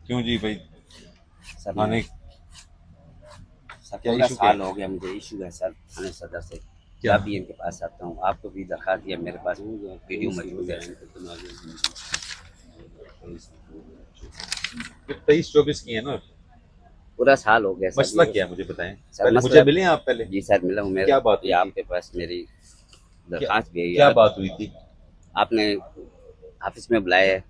क्यों जी भाई? सर थाने सर क्या पूरा इशू क्या साल है? हो गया, मुझे इशू है सर थाने सदर से। क्या? जब भी इनके पास आता हूँ, आपको भी दरखास्त दिया, मेरे पास वीडियो मौजूद है। ये 23-24 की है ना? पूरा साल हो गया सर मसला ये। क्या है मुझे बताएं। सर पहले मुझे मसला, मिले आप पहले। जी सर मिला हूँ, मेरे क्या बात ये हुई थी? आपके पास मेरी क्या दरखास्त भी है क्या यार। बात हुई थी? आपने ऑफिस में बुलाया है,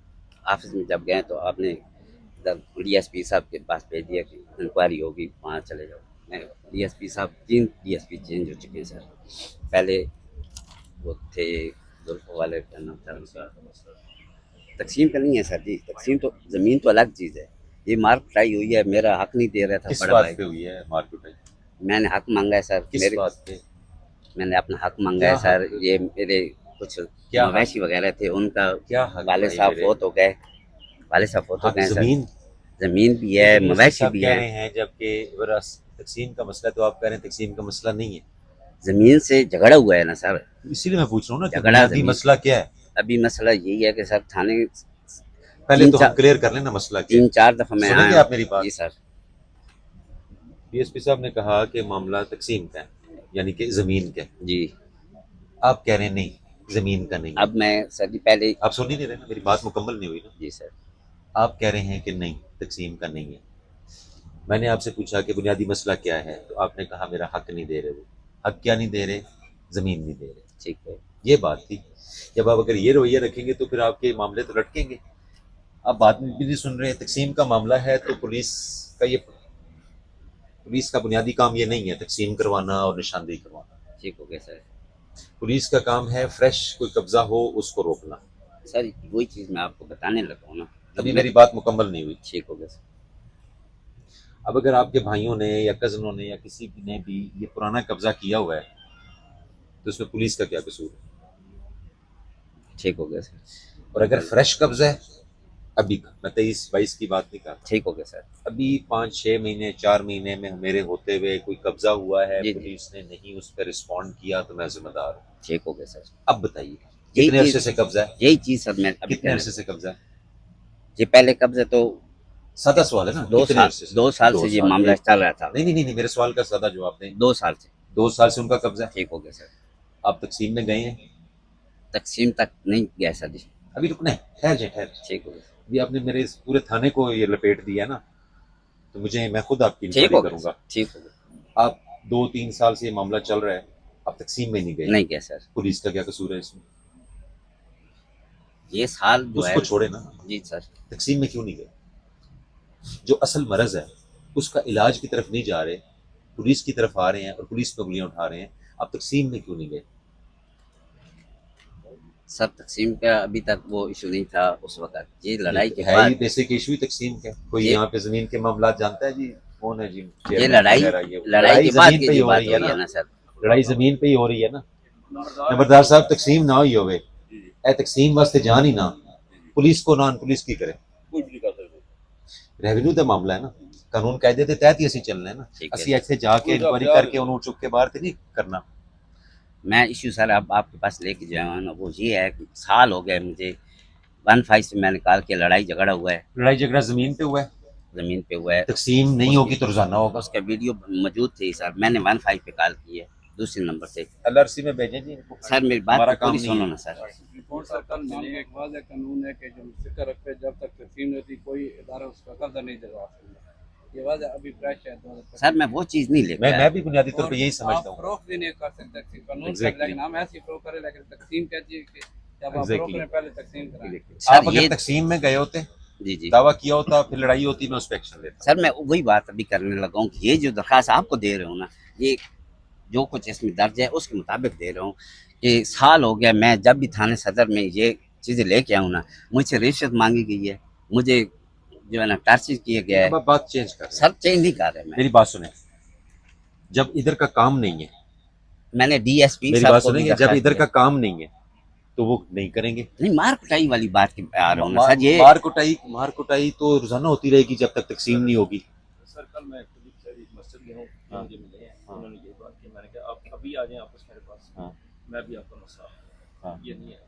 ऑफिस में जब गए तो आपने इधर डीएसपी साहब के पास भेज दिया कि इंक्वायरी होगी, वहाँ चले जाओ। मैं डीएसपी साहब, 3 डीएसपी चेंज हो चुके हैं सर। पहले वो थे जुल्फों वाले, क्या नाम था उनका, तकसीम का नहीं है सर जी। तकसीम तो ज़मीन तो अलग चीज़ है। ये मार पिटाई हुई है, मेरा हक नहीं दे रहा था किस बड़ा बात भाई। पे हुई है मारपीट? मैंने हक मांगा है सर, किस मेरे बात पे? मैंने अपना हक मांगा है क्या सर। हक? ये मेरे कुछ क्या हक? मवेशी वगैरह थे, उनका क्या हक वाले भाई साहब मेरे? फोत हो गए। वाले साहब फोत हो हक गए सर। जमीन? ज़मीन भी ये है, तो डीएसपी मवेशी साहब भी कह है। रहे हैं, जबकि विरास तकसीम का मसला तो आप कह रहे हैं तकसीम का मसला नहीं है। ज़मीन से झगड़ा हुआ है ना सर। तो इसीलिए मैं पूछ रहा हूँ ना कि झगड़ा बुनियादी ज़मीन से। मसला क्या है। अभी मसला यही है कि सर थाने पहले तीन तो हम चार क्लियर कर लेना मसला क्या है। 3-4 दफ़ा मैं सुनेंगे आया हूँ। आप मेरी जी बात? सर। डीएसपी साहब ने कहा कि मामला तकसीम का है, यानी कि जमीन का है। जी। आप कह रहे हैं नहीं, जमीन का नहीं है। अब मैं सर जी पहले। आप सुन ही नहीं रहे ना, मेरी बात मुकम्मल नहीं हुई ना। जी सर। आप कह रहे हैं कि नहीं, तकसीम का नहीं है। मैंने आपसे पूछा कि बुनियादी मसला क्या है, तो आपने कहा मेरा हक नहीं दे रहे वो। हक क्या नहीं दे रहे? जमीन नहीं दे रहे। ठीक है। ये बात थी। जब आप अगर ये रवैया रखेंगे तो फिर आपके मामले तो लटकेंगे। आप बात भी नहीं सुन रहे। तकसीम का मामला है तो पुलिस का बुनियादी काम ये नहीं है तकसीम करवाना और निशानदेही करवाना। ठीक हो गया सर। पुलिस का काम है फ्रेश कोई कब्जा हो उसको रोकना। सर वही चीज़ मैं आपको बताने लगा हूँ ना, जो अभी मैं। मेरी बात मुकम्मल नहीं हुई। ठीक हो गया सर। अब अगर आपके भाइयों ने या कजनों ने या किसी ने भी ये पुराना कब्जा किया हुआ है तो उसमें पुलिस का क्या कसूर है? ठीक हो गया सर। और अगर फ्रेश कब्जा है अभी का, मैं 23-22 की बात नहीं कर रहा, ठीक हो गया सर। अभी 5-6 महीने 4 महीने में मेरे होते हुए कोई कब्जा हुआ है, जी जी। पुलिस ने नहीं उस पर रिस्पॉन्ड किया तो मैं जिम्मेदार हूँ। ठीक हो गया सर। अब बताइए यही कितने चीज़ अरसे से कब्जा है? यही चीज़ सर मैं अभी कितने कहने अरसे लगा। से कब्जा है? ये पहले कब्ज़ा तो सादा सवाल है ना, दो कितने साल अरसे से? 2 साल दो से ये साल मामला एक चल रहा था। नहीं नहीं नहीं नहीं, मेरे सवाल का सादा जवाब दें। 2 साल से। 2 साल से उनका कब्जा है। ठीक हो गया सर। आप तकसीम में गए हैं? तकसीम तक नहीं गया सर जी। अभी रुकना है, ठहर जाए ठहर। ठीक हो गया। अभी आपने मेरे इस पूरे थाने को ये लपेट दिया है ना, तो मैं खुद आपकी ठीक इंक्वायरी हो गया सर। करूंगा। ठीक हो गया। आप 2-3 साल से ये मामला चल रहा है, आप तकसीम में नहीं गए। नहीं गया सर। पुलिस का क्या कसूर है इसमें? ये साल जो है। उसको छोड़े ना, जी सर। तकसीम में क्यों नहीं गए? जो असल मरज है उसका इलाज की तरफ नहीं जा रहे, पुलिस की तरफ आ रहे हैं और पुलिस पे उंगलियां उठा रहे हैं। आप तकसीम में क्यों नहीं गए? सर तकसीम का अभी तक वो इशू नहीं था उस वक्त, ये ये लड़ाई तो के है ही बाद। बेसिक इशू ही तकसीम का। कोई ये यहाँ पे जमीन के मामला जानता है जी? कौन है जी ये चेयरमैन लड़ाई वगैरह? ये लड़ाई लड़ाई के बाद जमीन की पे ही जो हो बात रही है हुई ना। है ना सर। लड़ाई जमीन पे ही हो रही है ना। नंबरदार साहब तकसीम ना ही होवे, ए तकसीम वास्ते जान ही ना, पुलिस को नान पुलिस की करे। रेवेन्यू का मामला है ना, कानून कायदे के तहत ही ਅਸੀਂ ਚੱਲਣਾ है ना। ठीक है ਅਸੀਂ सर। ਇੱਥੇ जाके इंक्वायरी करके ਉਹਨੂੰ चुप के बाहर तो नहीं करना। मैं इशू सर अब आपके पास लेके जो है ना, वो ये है कि साल हो गए मुझे 1-5 से मैं निकाल के लड़ाई झगड़ा हुआ है। लड़ाई झगड़ा जमीन पे हुआ है, ज़मीन पे हुआ है। तकसीम नहीं उसकी होगी तो रोजाना होगा। उसका वीडियो मौजूद थी सर, मैंने 1-5 पे कॉल की है दूसरे नंबर से। एलआरसी में भेजें जी इनको। सर मेरी बात हमारा तो काम पूरी नहीं सुनो है। ना सर। रिपोर्ट सर कल मांगे एक वाज़ेह कानून है कि जो मुस्तकर रखे जब तक तस्लीम नहीं होती कोई इदारा उसका कब्जा नहीं दिलवा सकता। ये वाज़ेह अभी फ्रेश है 2025 सर मैं वो चीज़ नहीं लेके मैं आया। भी बुनियादी तौर और पे यही समझता आप हूँ। फरोख्त भी नहीं कर सकते तकसीम कानून का, एग्जैक्टली लेकिन हम ऐसी फरोख्त करें, लेकिन तकसीम कहती है कि जब आप फरोख्त एग्जैक्टली करें पहले तकसीम कराएं। सर आप अगर ये। तकसीम में गए होते, जी जी। दावा किया होता, फिर लड़ाई होती, मैं उस पर एक्शन लेता। सर मैं वही बात अभी करने लगा हूँ कि ये जो दरख्वास्त आपको दे रहे हो ना, ये जो कुछ इसमें दर्ज है उसके मुताबिक दे रहा हूँ कि साल हो गया मैं जब भी थाने सदर में ये चीज़ें लेके आऊँ ना, मुझसे रिश्वत मांगी गई है, मुझे जो है ना टार्चर किया गया है। अब आप बात चेंज कर रहे हैं। सर चेंज नहीं कर रहे मैं। मेरी बात सुने, जब इधर का काम नहीं है, मैंने डीएसपी मेरी साहब बात को भी सुनेंगे, जब दरखास्त इधर दिया। का काम नहीं है तो वो नहीं करेंगे। नहीं मार कुटाई वाली बात की आ रहा हूँ ना सर ये। मार कुटाई तो रोजाना होती रहेगी जब तक तकसीम नहीं होगी। सर कल मैं एक मस्जिद गया हूँ, हाँ, मुझे मिले हैं, हाँ, उन्होंने ये बात की, मैंने कहा आप अभी आ जाएं आपस मेरे पास, हाँ, मैं भी आपका मसला हाँ। ये नहीं है।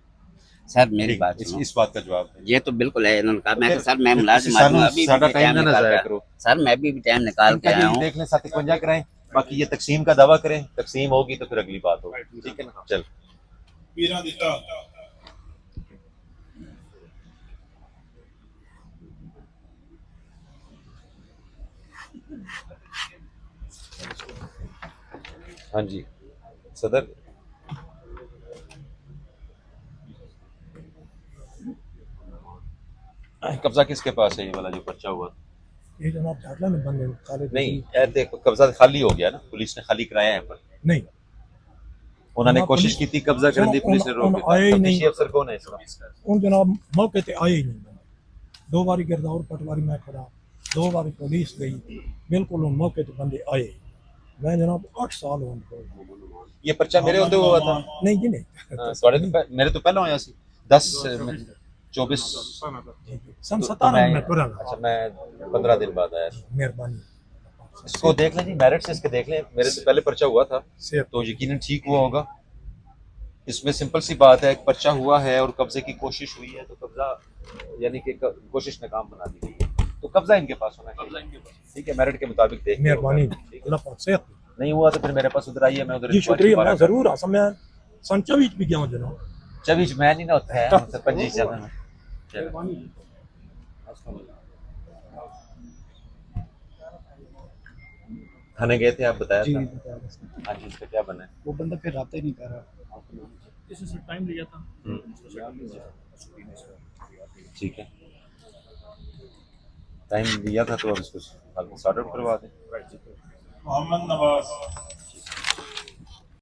सर मेरी ठीक, बात सुनो। इस बात का जवाब दें। ये तो बिल्कुल है, इन्होंने कहा मैं फिर- कि सर मैं फिर मुलाजिम किसी आदमी हूं, सालों अभी सारा भी टाइम टाइम ना निकाल जाया के करो। सर मैं भी टाइम निकाल के इनका आया भी हूँ। देख लें, साथ 51 कराएं, बाकी ये तकसीम का दावा करें, तकसीम होगी तो फिर अगली बात होगी, ठीक है ना। चल पीरा दिता हाँ जी सदर, कब्जा किसके पास है ये वाला जो पर्चा हुआ? ये जनाब झाटला में बंद है खालिद नहीं वजीर। ए, देखो कब्जा खाली हो गया ना, पुलिस ने खाली कराया है पर नहीं उन्होंने जनाब, कोशिश की थी कब्जा करने की, पुलिस ने रोक दिया। आए ही तफ्तीशी नहीं, अफसर कौन है इसका? उन जनाब मौके ते आए ही नहीं बंदे। 2 बारी गिरदावर पटवारी मैं खड़ा, 2 बारी पुलिस गई, बिल्कुल उन मौके ते बंदे आए ही। मैं जनाब 8 साल हो गए। ये पर्चा मेरे होते हुआ था। नहीं जी नहीं ਤੁਹਾਡੇ ਤੋਂ ਮੇਰੇ ਤੋਂ ਪਹਿਲਾਂ ਹੋਇਆ ਸੀ 10 24 सन तो 17 मैं- में पूरा अच्छा मैं 15 दिन बाद आया था। मेहरबानी इसको देख लें जी, मेरिट से इसके देख लें, मेरे से पहले पर्चा हुआ था सेहत तो यकीनन ठीक हुआ होगा। इसमें सिंपल सी बात है, एक पर्चा हुआ है और कब्जे की कोशिश हुई है, तो कब्जा यानी कि कोशिश नाकाम बना दी गई है, तो कब्जा इनके पास होना चाहिए। ठीक है, मेरिट के मुताबिक देख लें। मेहरबानी ठीक है, अल्लाह पाक सेहत नहीं हुआ तो फिर मेरे पास उधर आइए, मैं उधर जी इंक्वायरी शुक्रिया दोबारा मैं जरूर आसा मैं सन 24 भी गया हूं जनाब। चविच मैं नहीं ना होता है, मतलब 25 चला मैं। चलो। थाने गए थे आप बताया जी था? बताया इसने। हाँ जी, इसका क्या बना है? वो बंदा फिर रास्ते नहीं कर रहा। इससे टाइम लिया था। ठीक है, टाइम दिया था तो अब इसको सॉर्ट आउट करवा दें। मोहम्मद नवाज